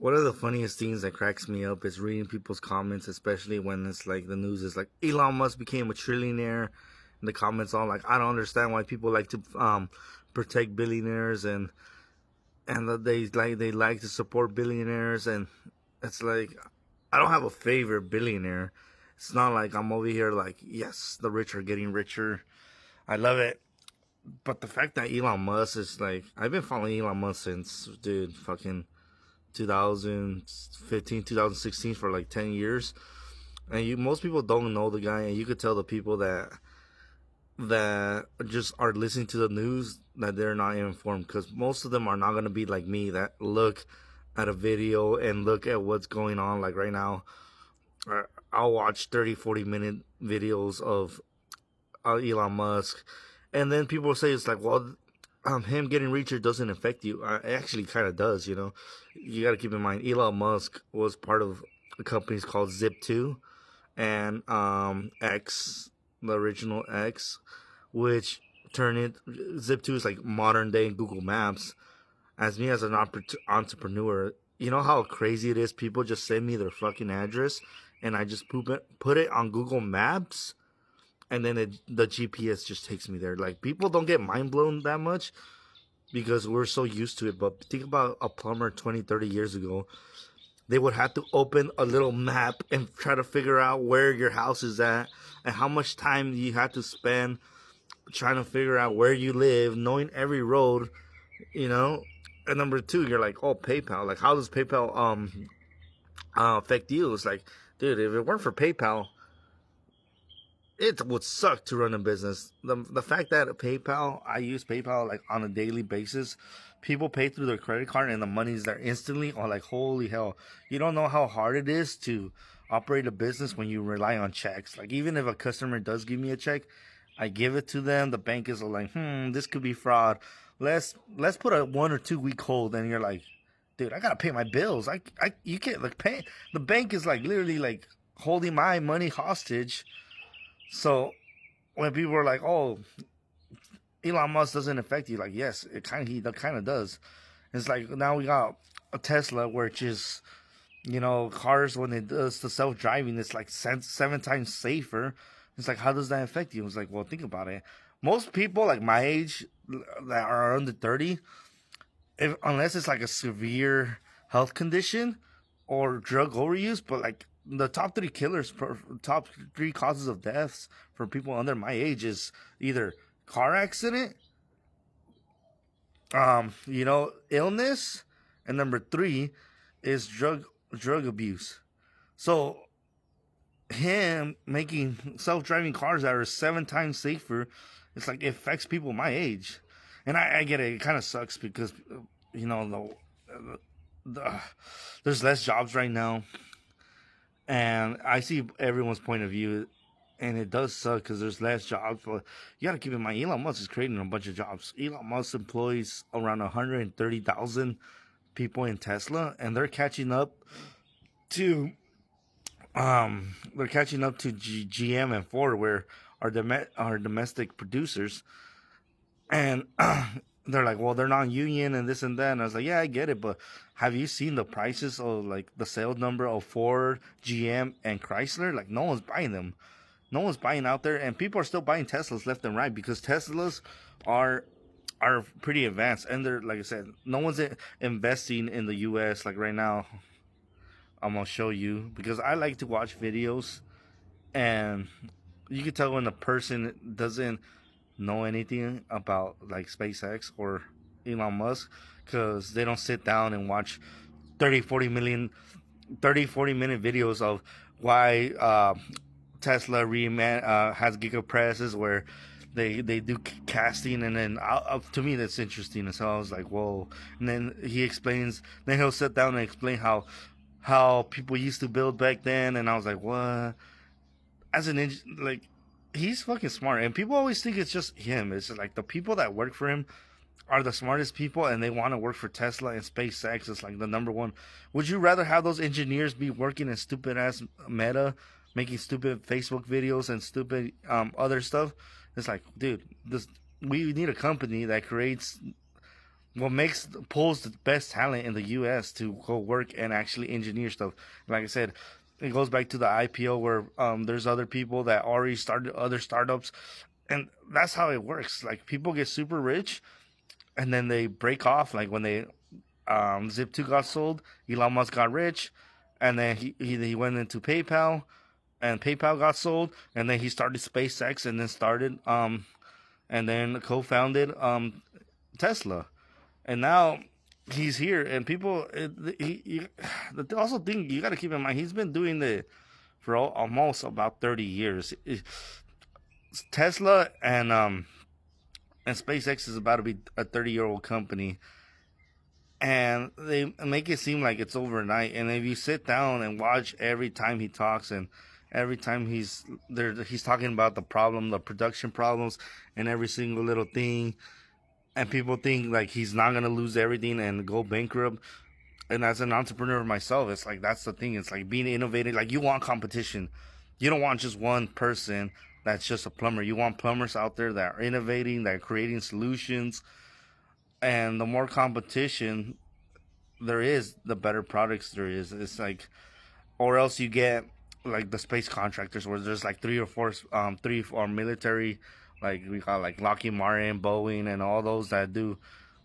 One of the funniest things that cracks me up is reading people's comments, especially when it's like the news is like Elon Musk became a trillionaire, and the comments all like, I don't understand why people like to protect billionaires and that they like to support billionaires, and it's like I don't have a favorite billionaire. It's not like I'm over here like, yes, the rich are getting richer. I love it. But the fact that Elon Musk is like, I've been following Elon Musk since, dude, fucking 2015, 2016 for like 10 years. And most people don't know the guy, and you could tell the people that just are listening to the news that they're not informed, because most of them are not going to be like me that look at a video and look at what's going on. Like right now, I'll watch 30-40 minute videos of Elon Musk, and then people say it's like, well, him getting richer doesn't affect you. It actually kind of does. You got to keep in mind Elon Musk was part of companies called Zip2 and X, the original X, which turned it. Zip2 is like modern day Google Maps. As me as an entrepreneur, you know how crazy it is. People just send me their fucking address, and I just put it on Google Maps, and then the GPS just takes me there. Like, people don't get mind blown that much because we're so used to it. But think about a plumber 20, 30 years ago. They would have to open a little map and try to figure out where your house is at and how much time you have to spend trying to figure out where you live, knowing every road, you know. And number two, you're like, oh, PayPal. Like, how does PayPal affect you? It's like, dude, if it weren't for PayPal, it would suck to run a business. The fact that I use PayPal like on a daily basis. People pay through their credit card and the money's there instantly. Or like, holy hell, you don't know how hard it is to operate a business when you rely on checks. Like, even if a customer does give me a check, I give it to them. The bank is like, this could be fraud. Let's put a 1 or 2 week hold. And you're like, dude, I gotta pay my bills. You can't like pay. The bank is like literally like holding my money hostage. So when people are like, "Oh, Elon Musk doesn't affect you," like, yes, he kind of does. It's like now we got a Tesla, which is, cars when it does the self driving, it's like 7 times safer. It's like, how does that affect you? It's like, well, think about it. Most people like my age that are under 30, unless it's like a severe health condition or drug overuse, but like the top three causes of deaths for people under my age is either car accident, illness, and number three is drug abuse. So him making self-driving cars that are 7 times safer, it's like it affects people my age. And I get it. It kind of sucks because, there's less jobs right now. And I see everyone's point of view, and it does suck because there's less jobs. But you got to keep in mind, Elon Musk is creating a bunch of jobs. Elon Musk employs around 130,000 people in Tesla, and they're catching up to GM and Ford, where our domestic producers. And they're like, well, they're non-union and this and that. And I was like, yeah, I get it, but have you seen the prices of like the sales number of Ford, GM, and Chrysler? Like, no one's buying them. No one's buying out there, and people are still buying Teslas left and right because Teslas are pretty advanced, and they're, like I said, no one's investing in the U.S. Like right now. I'm gonna show you because I like to watch videos, and you can tell when a person doesn't know anything about like SpaceX or Elon Musk because they don't sit down and watch 40 minute videos of why Tesla has gigapresses where they do casting, and then to me that's interesting. And so I was like, whoa. And then he'll sit down and explain how people used to build back then, and I was like, what? As an like, he's fucking smart, and people always think it's just him. It's like the people that work for him are the smartest people, and they want to work for Tesla and SpaceX. It's like the number one. Would you rather have those engineers be working in stupid ass Meta, making stupid Facebook videos and stupid other stuff? It's like, dude, we need a company that creates what makes pulls the best talent in the U.S. to go work and actually engineer stuff. Like I said, it goes back to the IPO where there's other people that already started other startups, and that's how it works. Like people get super rich, and then they break off. Like when they Zip2 got sold, Elon Musk got rich, and then he went into PayPal, and PayPal got sold, and then he started SpaceX, and then started and then co-founded Tesla, and now he's here. And people, the also thing you got to keep in mind, he's been doing it for almost about 30 years. Tesla and SpaceX is about to be a 30-year-old company, and they make it seem like it's overnight. And if you sit down and watch every time he talks, and every time he's there, he's talking about the production problems, and every single little thing. And people think like he's not gonna lose everything and go bankrupt. And as an entrepreneur myself, it's like that's the thing. It's like being innovative. Like you want competition. You don't want just one person that's just a plumber. You want plumbers out there that are innovating, that are creating solutions. And the more competition there is, the better products there is. It's like, or else you get like the space contractors where there's like three or military, like we got like Lockheed Martin, Boeing, and all those that do,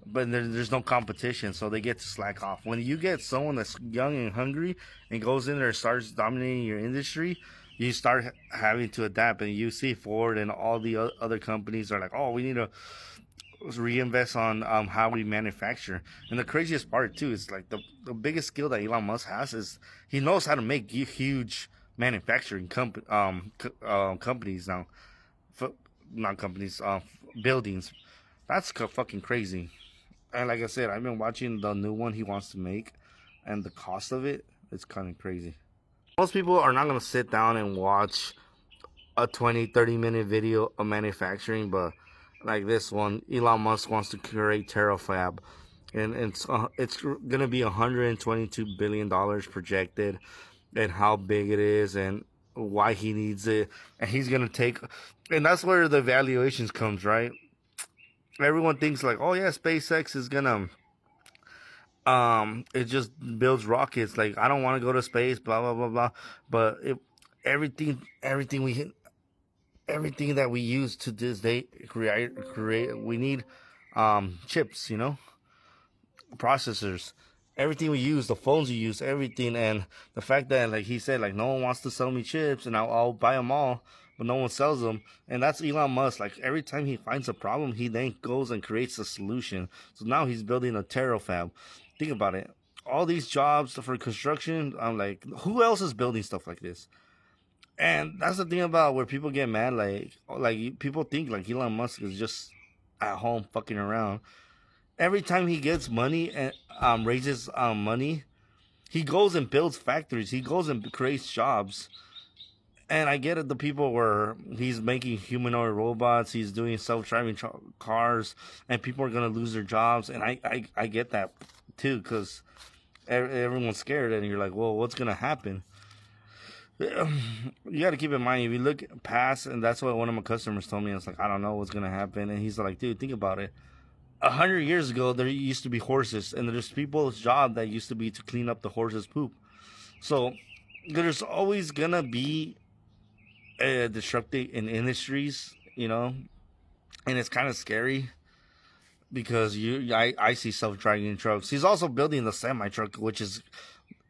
but there's no competition, so they get to slack off. When you get someone that's young and hungry and goes in there and starts dominating your industry, you start having to adapt. And you see Ford and all the other companies are like, oh, we need to reinvest on how we manufacture. And the craziest part too is like the biggest skill that Elon Musk has is he knows how to make huge manufacturing companies now, not companies, buildings. That's fucking crazy. And like I said, I've been watching the new one he wants to make, and the cost of it, it's kind of crazy. Most people are not going to sit down and watch a 20-30 minute video of manufacturing, but like this one, Elon Musk wants to create Terrafab, and it's going to be $122 billion projected, and how big it is, and why he needs it, and he's going to take, and that's where the valuations comes, right? Everyone thinks like, oh yeah, SpaceX is gonna it just builds rockets. Like I don't want to go to space, blah blah blah blah. But everything that we use to this day create we need chips, processors. Everything we use, the phones we use, everything. And the fact that like he said, like no one wants to sell me chips, and I'll buy them all, but no one sells them. And that's Elon Musk. Like every time he finds a problem, he then goes and creates a solution. So now he's building a Terrafab. Think about it. All these jobs for construction, I'm like, who else is building stuff like this? And that's the thing about where people get mad. Like people think like Elon Musk is just at home fucking around. Every time he gets money and raises money, he goes and builds factories. He goes and creates jobs. And I get it, the people where he's making humanoid robots, he's doing self-driving cars, and people are going to lose their jobs. And I get that too, because everyone's scared, and you're like, well, what's going to happen? You got to keep in mind, if you look past, and that's what one of my customers told me, it's like, I don't know what's going to happen. And he's like, dude, think about it. 100 years ago, there used to be horses, and there's people's job that used to be to clean up the horse's poop. So there's always going to be disrupting in industries, and it's kind of scary because I see self-driving trucks. He's also building the semi truck, which is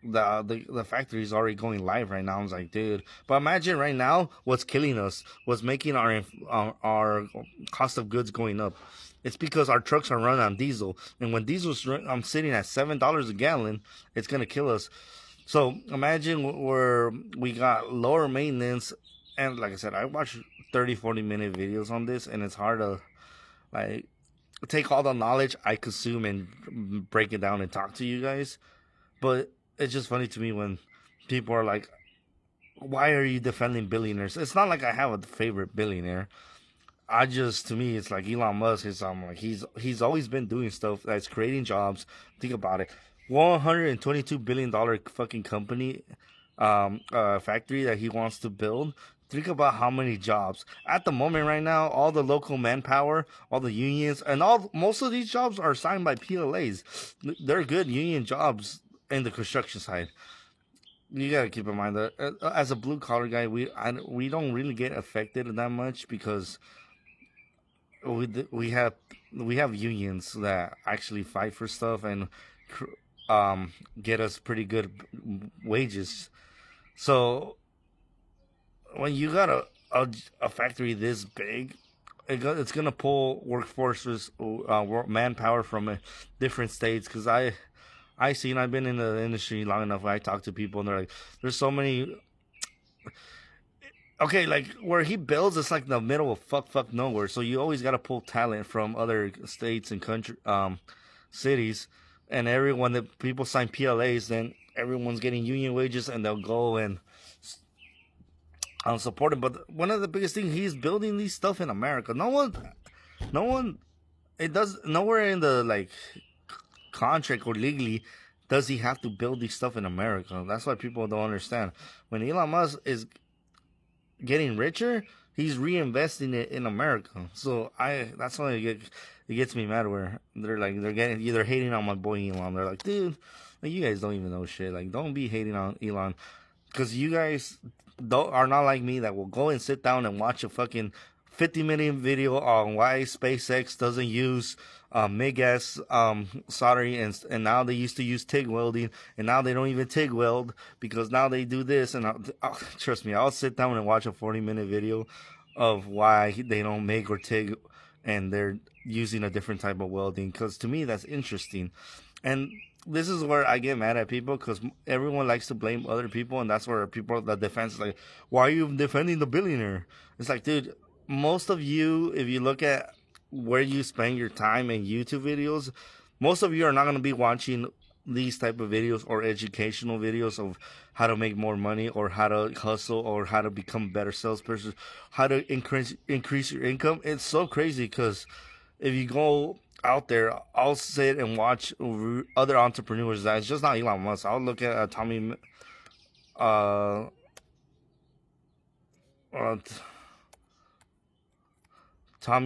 the factory is already going live right now. I was like, dude, but imagine right now what's killing us, what's making our cost of goods going up. It's because our trucks are run on diesel, and when diesel's sitting at $7 a gallon, it's gonna kill us. So imagine where we got lower maintenance. And like I said, I watch 30-40 minute videos on this, and it's hard to like take all the knowledge I consume and break it down and talk to you guys. But it's just funny to me when people are like, why are you defending billionaires? It's not like I have a favorite billionaire. To me, it's like Elon Musk is like he's always been doing stuff that's creating jobs. Think about it. $122 billion fucking company, factory that he wants to build think about how many jobs at the moment right now. All the local manpower, all the unions, and all most of these jobs are signed by PLAs. They're good union jobs in the construction side. You gotta keep in mind that as a blue collar guy, we don't really get affected that much because we have unions that actually fight for stuff and get us pretty good wages. So when you got a factory this big, it's gonna pull workforces, manpower from different states. Because I've been in the industry long enough. I talk to people and they're like, there's so many. Okay, like where he builds, it's like the middle of fuck nowhere. So you always gotta pull talent from other states and country, cities, and everyone that people sign PLAs, then everyone's getting union wages, and they'll go and support him. But one of the biggest things, he's building these stuff in America. No one, it does nowhere in the like contract or legally does he have to build these stuff in America. That's why people don't understand. When Elon Musk is getting richer, he's reinvesting it in America. So that's why it gets me mad where they're hating on my boy Elon. They're like, dude, like, you guys don't even know shit. Like, don't be hating on Elon, because you guys are not like me that will go and sit down and watch a fucking 50-minute video on why SpaceX doesn't use MIG-gas soldering, and now they used to use TIG welding, and now they don't even TIG weld because now they do this. And trust me, I'll sit down and watch a 40-minute video of why they don't MIG or TIG, and they're using a different type of welding, because to me that's interesting. And this is where I get mad at people, because everyone likes to blame other people, and that's where people, the defense is like, why are you defending the billionaire? It's like, dude, most of you, if you look at where you spend your time in YouTube videos, most of you are not going to be watching these type of videos or educational videos of how to make more money or how to hustle or how to become a better salesperson, how to increase your income. It's so crazy, because if you go out there, I'll sit and watch other entrepreneurs. It's just not Elon Musk. I'll look at Tommy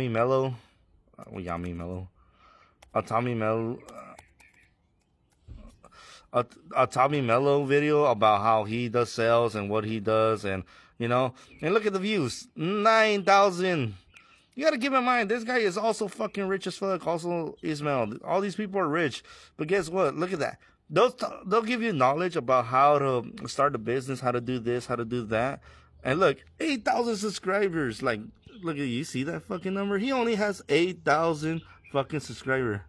Mello, Yami Mello, Tommy Mello, a Tommy Mello video about how he does sales and what he does, and and look at the views, 9,000. You gotta keep in mind, this guy is also fucking rich as fuck. Also, Ismail, all these people are rich, but guess what? Look at that. They'll give you knowledge about how to start a business, how to do this, how to do that, and look, 8,000 subscribers. Like, look at you, see that fucking number? He only has 8,000 fucking subscribers.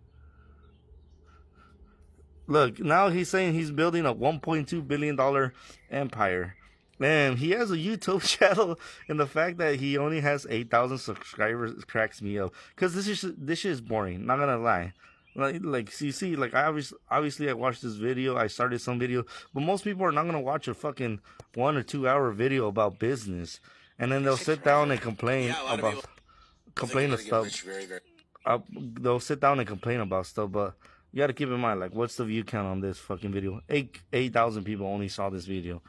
Look, now he's saying he's building a $1.2 billion empire. Man, he has a YouTube channel, and the fact that he only has 8,000 subscribers cracks me up. Because this shit is boring, not gonna lie. Like, so you see, like, obviously I watched this video, I started some video, but most people are not gonna watch a fucking 1 or 2 hour video about business. And then they'll sit down and complain about stuff. They'll sit down and complain about stuff, but you gotta keep in mind, like, what's the view count on this fucking video? 8,000 people only saw this video.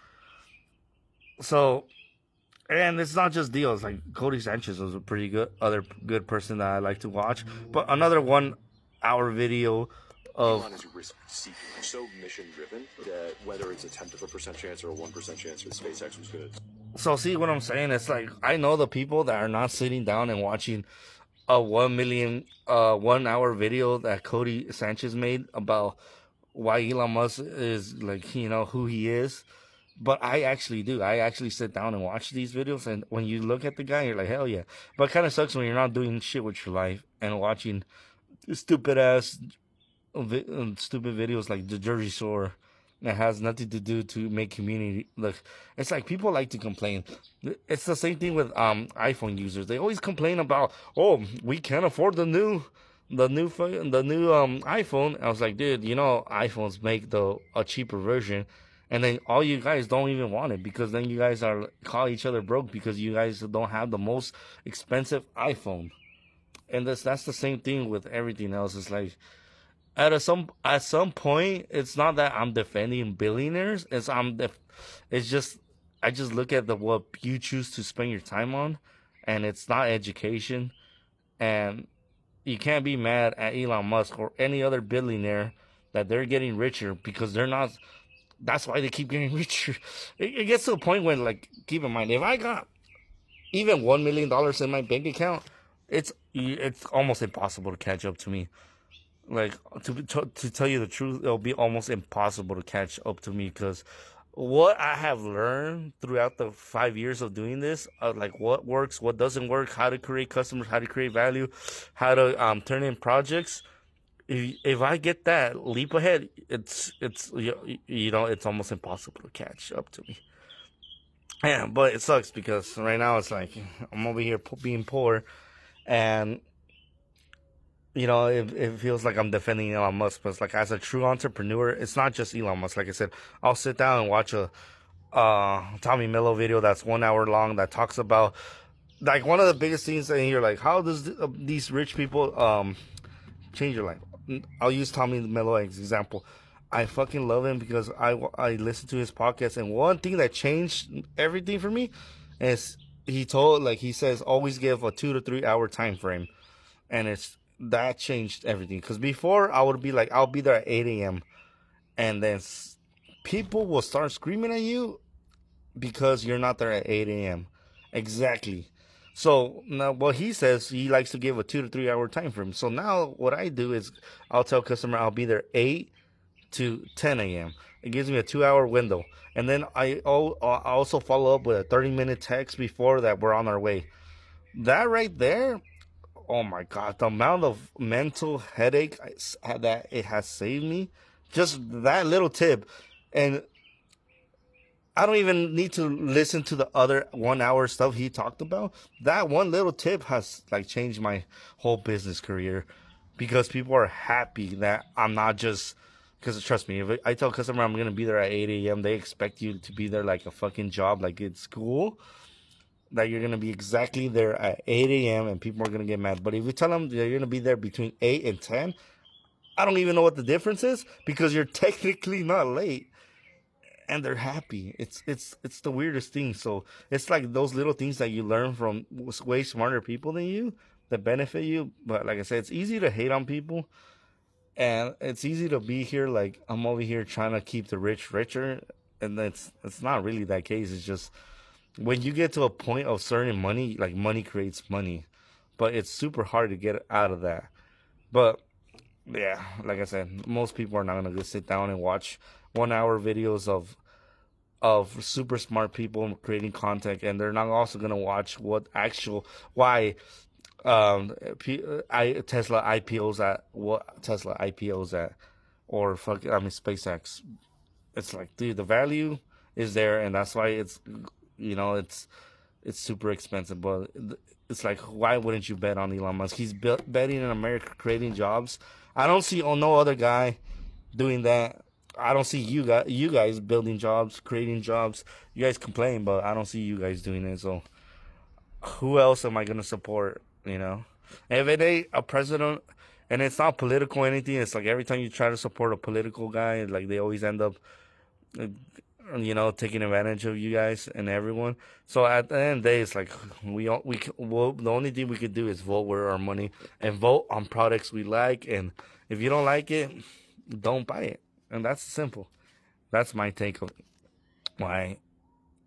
So, and it's not just deals. Like, Cody Sanchez was a pretty good person that I like to watch. But another 1 hour video of Elon is risk-seeking, so mission-driven that whether it's a 10% chance or a 1% chance that SpaceX was good. So see what I'm saying? It's like, I know the people that are not sitting down and watching a 1 hour video that Cody Sanchez made about why Elon Musk is, like, who he is. But I actually do. I actually sit down and watch these videos, and when you look at the guy, you're like, hell yeah. But it kind of sucks when you're not doing shit with your life and watching stupid videos like the Jersey Shore that has nothing to do to make community. Look, it's like people like to complain. It's the same thing with iPhone users. They always complain about, oh, we can't afford the new iPhone. I was like, dude, iPhones make a cheaper version. And then all you guys don't even want it, because then you guys call each other broke because you guys don't have the most expensive iPhone. And that's the same thing with everything else. It's like at some point, it's not that I'm defending billionaires. It's just I just look at the what you choose to spend your time on, and it's not education. And you can't be mad at Elon Musk or any other billionaire that they're getting richer because they're not. That's why they keep getting richer. It gets to a point when, like, keep in mind, if I got even $1 million in my bank account, it's almost impossible to catch up to me. Like, to tell you the truth, it'll be almost impossible to catch up to me because what I have learned throughout the 5 years of doing this, like what works, what doesn't work, how to create customers, how to create value, how to turn in projects. If I get that leap ahead, it's it's almost impossible to catch up to me. Yeah, but it sucks because right now it's like I'm over here being poor, and it feels like I'm defending Elon Musk, but it's like as a true entrepreneur, it's not just Elon Musk. Like I said, I'll sit down and watch a Tommy Mello video that's 1 hour long that talks about like one of the biggest things in here, like how does these rich people change your life. I'll use Tommy Mello as example. I fucking love him because I listened to his podcast, and one thing that changed everything for me is he says always give a 2 to 3 hour time frame, and it's that changed everything. Because before I would be like I'll be there at 8 a.m. and then people will start screaming at you because you're not there at 8 a.m. Exactly. So now what he says, he likes to give a 2 to 3 hour time frame. So now what I do is I'll tell customer I'll be there 8 to 10 a.m. It gives me a 2 hour window. And then I also follow up with a 30-minute text before that we're on our way. That right there, oh my God, the amount of mental headache that it has saved me, just that little tip. And I don't even need to listen to the other 1 hour stuff he talked about. That one little tip has like changed my whole business career because people are happy that I'm not just because trust me, if I tell a customer I'm gonna be there at 8 a.m., they expect you to be there like a fucking job, like it's school. That you're gonna be exactly there at 8 a.m. and people are gonna get mad. But if you tell them that you're gonna be there between 8 and 10, I don't even know what the difference is because you're technically not late and they're happy. It's the weirdest thing. So it's like those little things that you learn from way smarter people than you that benefit you. But like I said, it's easy to hate on people, and it's easy to be here like I'm over here trying to keep the rich richer, and it's not really that case. It's just when you get to a point of certain money, like money creates money, but it's super hard to get out of that. But yeah, like I said, most people are not gonna just sit down and watch 1 hour videos of super smart people creating content, and they're not also gonna watch why Tesla IPOs at what Tesla IPOs at, or SpaceX. It's like, dude, the value is there, and that's why you know it's it's super expensive. But it's like, why wouldn't you bet on Elon Musk? He's betting in America, creating jobs. I don't see no other guy doing that. I don't see you guys building jobs, creating jobs. You guys complain, but I don't see you guys doing it. So who else am I gonna support? If it ain't a president, and it's not political or anything, it's like every time you try to support a political guy, like they always end up, uh, taking advantage of you guys and everyone. So at the end of the day, it's like the only thing we could do is vote with our money and vote on products we like. And if you don't like it, don't buy it. And that's simple. That's my take of why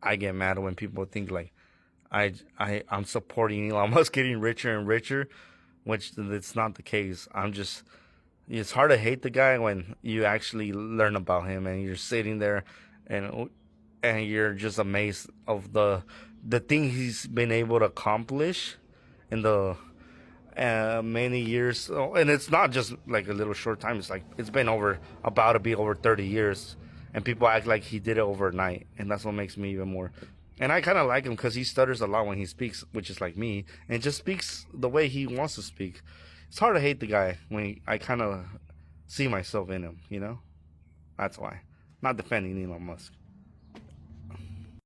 I get mad when people think like I'm supporting Elon Musk getting richer and richer, which it's not the case. It's hard to hate the guy when you actually learn about him and you're sitting there and you're just amazed of the thing he's been able to accomplish in the many years. And it's not just like a little short time. It's like it's been about to be over 30 years, and people act like he did it overnight, and that's what makes me even more. And I kind of like him because he stutters a lot when he speaks, which is like me, and just speaks the way he wants to speak. It's hard to hate the guy when I kind of see myself in him. That's why. Not defending Elon Musk.